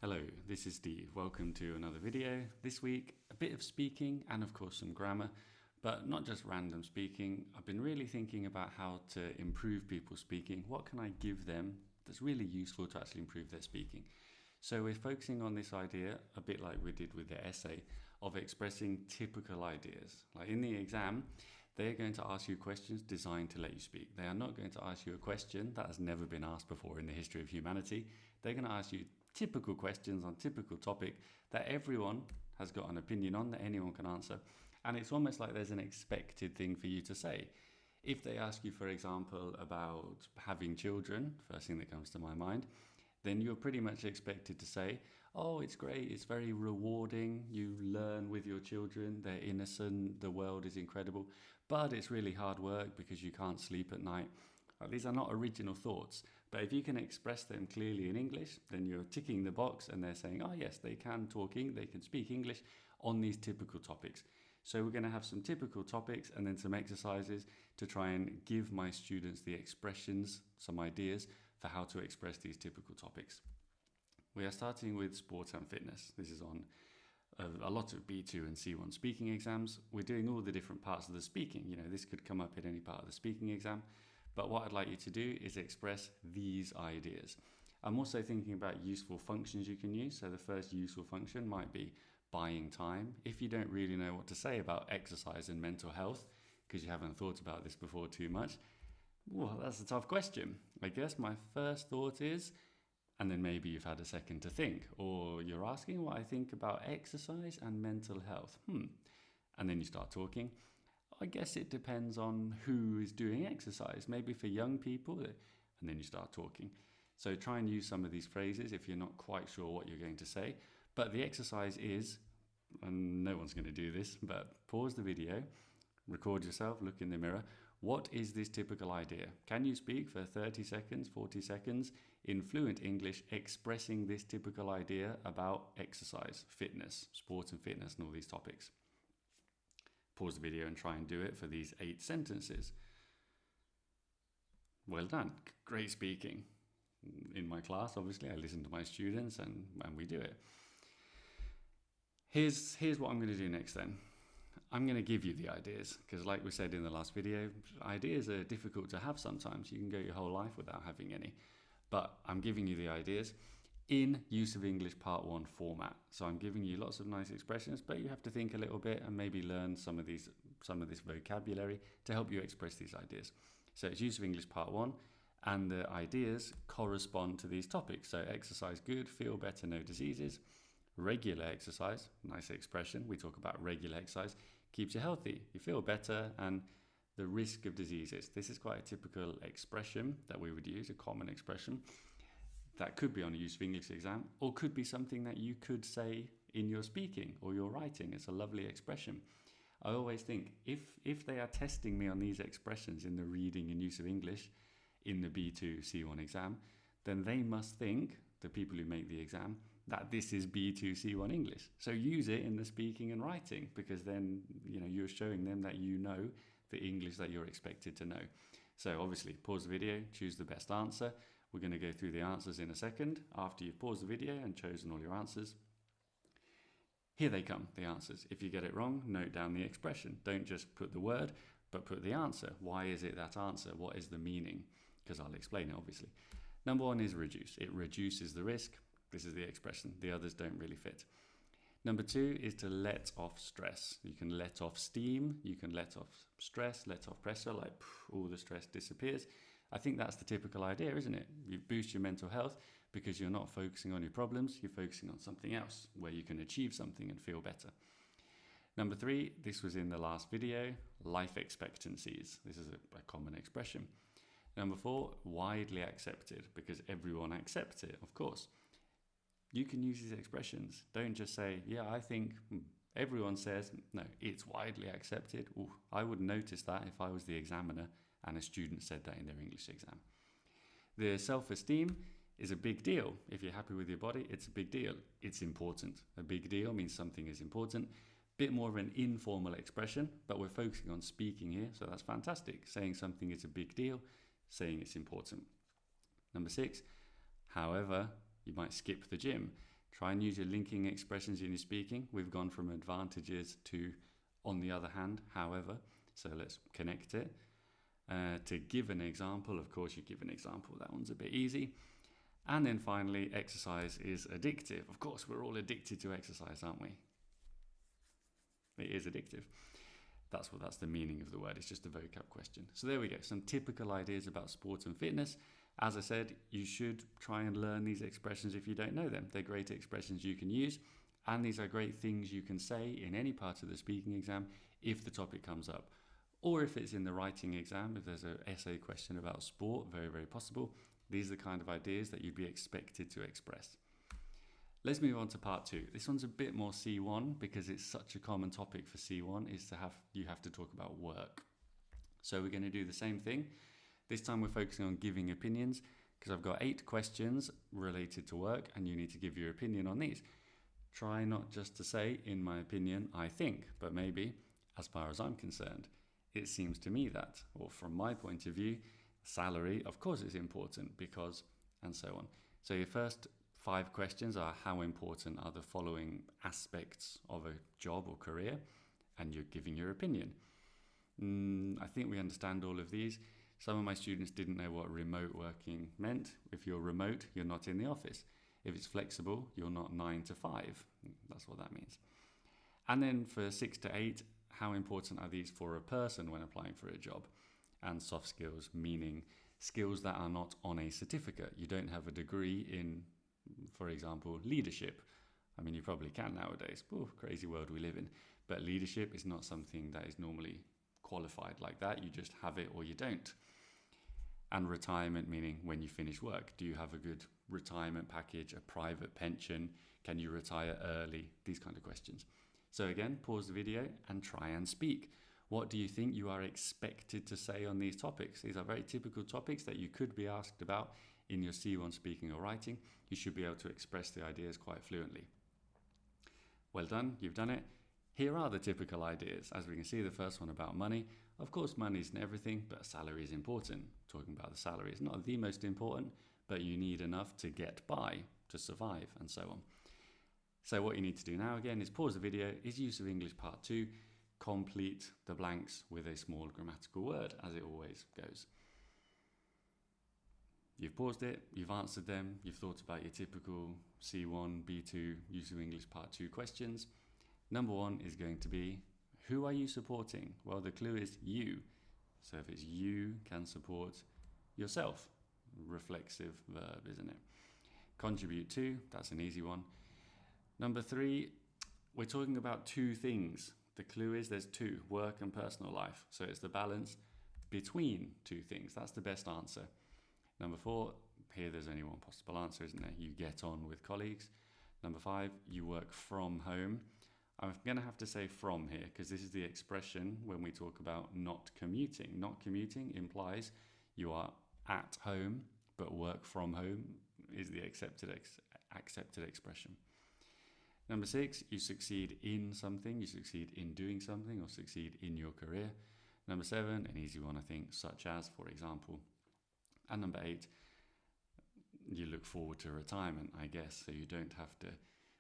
Hello, this is Steve. Welcome to another video. This week, a bit of speaking and of course some grammar, but not just random speaking. I've been really thinking about how to improve people's speaking. What can I give them that's really useful to actually improve their speaking? So we're focusing on this idea, a bit like we did with the essay, of expressing typical ideas. Like in the exam, they're going to ask you questions designed to let you speak. They are not going to ask you a question that has never been asked before in the history of humanity. They're going to ask you typical questions on typical topic that everyone has got an opinion on, that anyone can answer. And it's almost like there's an expected thing for you to say. If they ask you, for example, about having children, first thing that comes to my mind, then you're pretty much expected to say, oh, it's great, it's very rewarding, you learn with your children, they're innocent, the world is incredible, but it's really hard work because you can't sleep at night. These are not original thoughts, but if you can express them clearly in English, then you're ticking the box and they're saying, oh yes, they can they can speak English on these typical topics. So we're going to have some typical topics and then some exercises to try and give my students the expressions, some ideas for how to express these typical topics. We are starting with sport and fitness. This is on a lot of B2 and C1 speaking exams. We're doing all the different parts of the speaking. This could come up in any part of the speaking exam. But what I'd like you to do is express these ideas. I'm also thinking about useful functions you can use. So the first useful function might be buying time. If you don't really know what to say about exercise and mental health, because you haven't thought about this before too much, well, that's a tough question. I guess my first thought is, and then maybe you've had a second to think, or you're asking what I think about exercise and mental health. And then you start talking. I guess it depends on who is doing exercise. Maybe for young people, and then you start talking. So try and use some of these phrases if you're not quite sure what you're going to say. But the exercise is, and no one's going to do this, but pause the video, record yourself, look in the mirror. What is this typical idea? Can you speak for 30 seconds, 40 seconds in fluent English expressing this typical idea about exercise, fitness, sport and fitness and all these topics? Pause the video and try and do it for these 8 sentences. Well done. Great speaking. In my class, obviously, I listen to my students and we do it. Here's what I'm going to do next then. I'm going to give you the ideas because like we said in the last video, ideas are difficult to have sometimes. You can go your whole life without having any. But I'm giving you the ideas in Use of English Part 1 format. So I'm giving you lots of nice expressions, but you have to think a little bit and maybe learn some of this vocabulary to help you express these ideas. So it's Use of English Part 1 and the ideas correspond to these topics. So exercise good, feel better, no diseases. Regular exercise, nice expression. We talk about regular exercise, keeps you healthy, you feel better, and the risk of diseases. This is quite a typical expression that we would use, a common expression. That could be on a Use of English exam, or could be something that you could say in your speaking or your writing. It's a lovely expression. I always think, if they are testing me on these expressions in the reading and use of English in the B2 C1 exam, then they must think, the people who make the exam, that this is B2 C1 English. So use it in the speaking and writing, because then you're showing them that you know the English that you're expected to know. So obviously, pause the video, choose the best answer. We're going to go through the answers in a second after you've paused the video and chosen all your answers. Here they come, the answers. If you get it wrong, note down the expression. Don't just put the word, but put the answer. Why is it that answer? What is the meaning? Because I'll explain it, obviously. Number 1 is reduce. It reduces the risk. This is the expression. The others don't really fit. Number 2 is to let off stress. You can let off steam. You can let off stress, let off pressure, like all the stress disappears. I think that's the typical idea, isn't it? You boost your mental health because you're not focusing on your problems. You're focusing on something else where you can achieve something and feel better. Number 3, this was in the last video, life expectancies. This is a common expression. Number 4, widely accepted, because everyone accepts it, of course. You can use these expressions. Don't just say, yeah, I think everyone says, no, it's widely accepted. Ooh, I would notice that if I was the examiner and a student said that in their English exam. The self-esteem is a big deal. If you're happy with your body, it's a big deal. It's important. A big deal means something is important. Bit more of an informal expression, but we're focusing on speaking here, so that's fantastic. Saying something is a big deal, saying it's important. Number 6, however, you might skip the gym. Try and use your linking expressions in your speaking. We've gone from advantages to on the other hand, however. So let's connect it. To give an example, of course, you give an example. That one's a bit easy. And then finally, exercise is addictive. Of course, we're all addicted to exercise, aren't we? It is addictive. That's the meaning of the word. It's just a vocab question. So there we go. Some typical ideas about sport and fitness. As I said, you should try and learn these expressions if you don't know them. They're great expressions you can use, and these are great things you can say in any part of the speaking exam if the topic comes up. Or if it's in the writing exam, if there's an essay question about sport, very, very possible. These are the kind of ideas that you'd be expected to express. Let's move on to part 2. This one's a bit more C1 because it's such a common topic for C1 is you have to talk about work. So we're going to do the same thing. This time we're focusing on giving opinions because I've got 8 questions related to work and you need to give your opinion on these. Try not just to say, in my opinion, I think, but maybe, as far as I'm concerned, it seems to me that, or from my point of view, salary, of course, is important because, and so on. So your first 5 questions are how important are the following aspects of a job or career, and you're giving your opinion. I think we understand all of these. Some of my students didn't know what remote working meant. If you're remote, you're not in the office. If it's flexible, you're not 9 to 5. That's what that means. And then for 6 to 8, how important are these for a person when applying for a job? And soft skills, meaning skills that are not on a certificate. You don't have a degree in, for example, leadership. I mean, you probably can nowadays. Ooh, crazy world we live in. But leadership is not something that is normally qualified like that. You just have it or you don't. And retirement, meaning when you finish work. Do you have a good retirement package, a private pension? Can you retire early? These kind of questions. So again, pause the video and try and speak. What do you think you are expected to say on these topics? These are very typical topics that you could be asked about in your C1 speaking or writing. You should be able to express the ideas quite fluently. Well done, you've done it. Here are the typical ideas. As we can see, the first one about money. Of course, money isn't everything, but salary is important. Talking about the salary is not the most important, but you need enough to get by, to survive, and so on. So what you need to do now again is pause the video, is use of English part 2, complete the blanks with a small grammatical word, as it always goes. You've paused it, you've answered them, you've thought about your typical C1, B2, use of English part 2 questions. Number 1 is going to be, who are you supporting? Well, the clue is you. So if it's you can support yourself. Reflexive verb, isn't it? Contribute to, that's an easy one. Number 3, we're talking about 2 things. The clue is there's 2, work and personal life. So it's the balance between 2 things. That's the best answer. Number 4, here there's only one possible answer, isn't there? You get on with colleagues. Number 5, you work from home. I'm going to have to say from here because this is the expression when we talk about not commuting. Not commuting implies you are at home, but work from home is the accepted expression. Number 6, you succeed in something, you succeed in doing something or succeed in your career. Number 7, an easy one I think, such as, for example. And number 8, you look forward to retirement, I guess, so you don't have to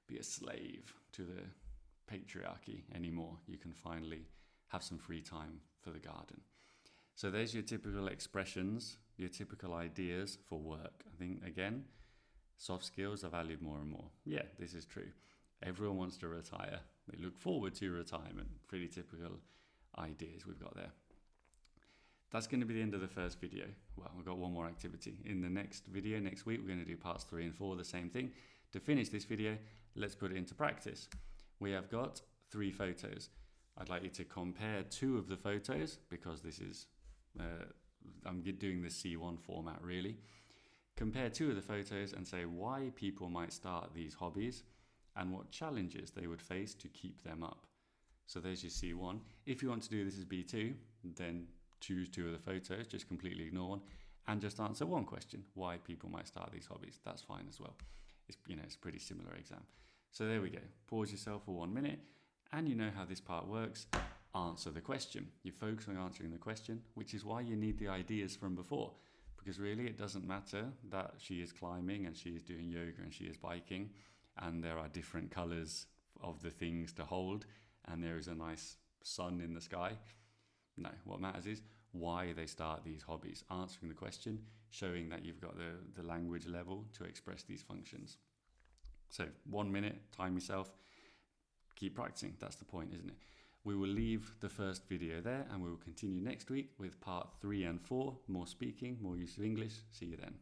be a slave to the patriarchy anymore. You can finally have some free time for the garden. So there's your typical expressions, your typical ideas for work. I think, again, soft skills are valued more and more. Yeah, this is true. Everyone wants to retire. They look forward to retirement. Pretty typical ideas we've got there. That's going to be the end of the first video. Well, we've got one more activity. In the next video, next week, we're going to do parts 3 and 4, the same thing. To finish this video, let's put it into practice. We have got 3 photos. I'd like you to compare 2 of the photos because this is, I'm doing the C1 format really. Compare 2 of the photos and say why people might start these hobbies and what challenges they would face to keep them up. So there's your C1. If you want to do this as B2, then choose 2 of the photos, just completely ignore one, and just answer one question, why people might start these hobbies. That's fine as well. It's a pretty similar exam. So there we go. Pause yourself for 1 minute, and you know how this part works. Answer the question. You focus on answering the question, which is why you need the ideas from before, because really it doesn't matter that she is climbing and she is doing yoga and she is biking and there are different colours of the things to hold, and there is a nice sun in the sky. No, what matters is why they start these hobbies, answering the question, showing that you've got the language level to express these functions. So 1 minute, time yourself, keep practicing. That's the point, isn't it? We will leave the first video there and we will continue next week with part 3 and 4, more speaking, more use of English. See you then.